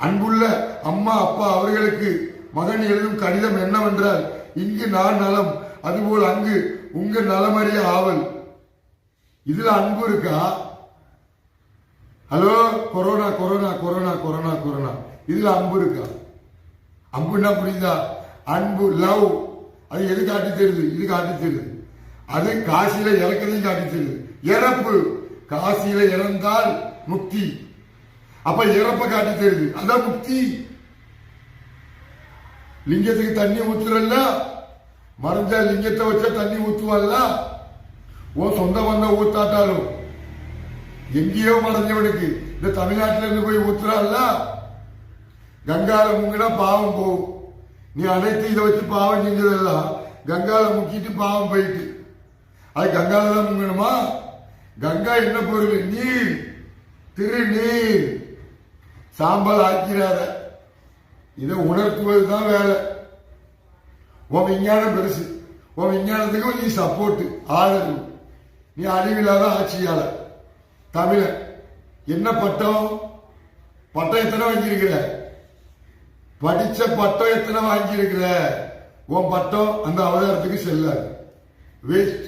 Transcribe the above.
அன்புள்ள அம்மா அப்பா அவர்களுக்கு மகன் எழுதும் கடிதம் என்னவென்றால், இங்கு நான் நலம், அதுபோல் அங்கு உங்க நலமறிய ஆவல். இதுல அன்பு இருக்கா? Hello, corona corona corona corona corona, இதுல அன்பு இருக்கா? அன்புன்னா புரியுதா? அன்பு, லவ், அது எது காட்டி தருது? இது காட்டி தருது. அது காசியில இறக்கதையும் காட்டி தருது. இறப்பு, காசியில இறந்தால் முக்தி, அப்ப இறப்ப காட்டி தருது, அதான் முக்தி. லிங்கத்துக்கு தண்ணி ஊத்துறல்ல, மறைஞ்ச லிங்கத்தை வச்சா தண்ணி ஊத்துவல்ல. ஓ சொந்த பந்தம் ஊத்தாட்டாலும் எங்கேயோ மறைஞ்சவனுக்கு இந்த தமிழ்நாட்டில இருந்து போய் ஊத்துறாள்ல, கங்கால முங்கினா பாவம் போகும். நீ அனைத்து இதை வச்சு பாவம் செஞ்சதெல்லாம் கங்கால முக்கிட்டு பாவம் போயிட்டு, அது கங்கால தான் முங்கணுமா? கங்கா என்ன பொருள்? நீர், திருநீர். சாம்பல் ஆக்கிறார, இதை உணர்த்துவதுதான் வேலை. உன் விஞ்ஞானம் பெருசு, உன் விஞ்ஞானத்துக்கு நீ சப்போர்ட், ஆதரவு. நீ அழிவில்லாத ஆட்சியாளர். தமிழன் என்ன பட்டம்? பட்டம் எத்தனை வாங்கியிருக்கிற? படிச்ச பட்டம் எத்தனை வாங்கியிருக்கிற? உன் பட்டம் அந்த அவதாரத்துக்கு செல்லாது, வேஸ்ட்.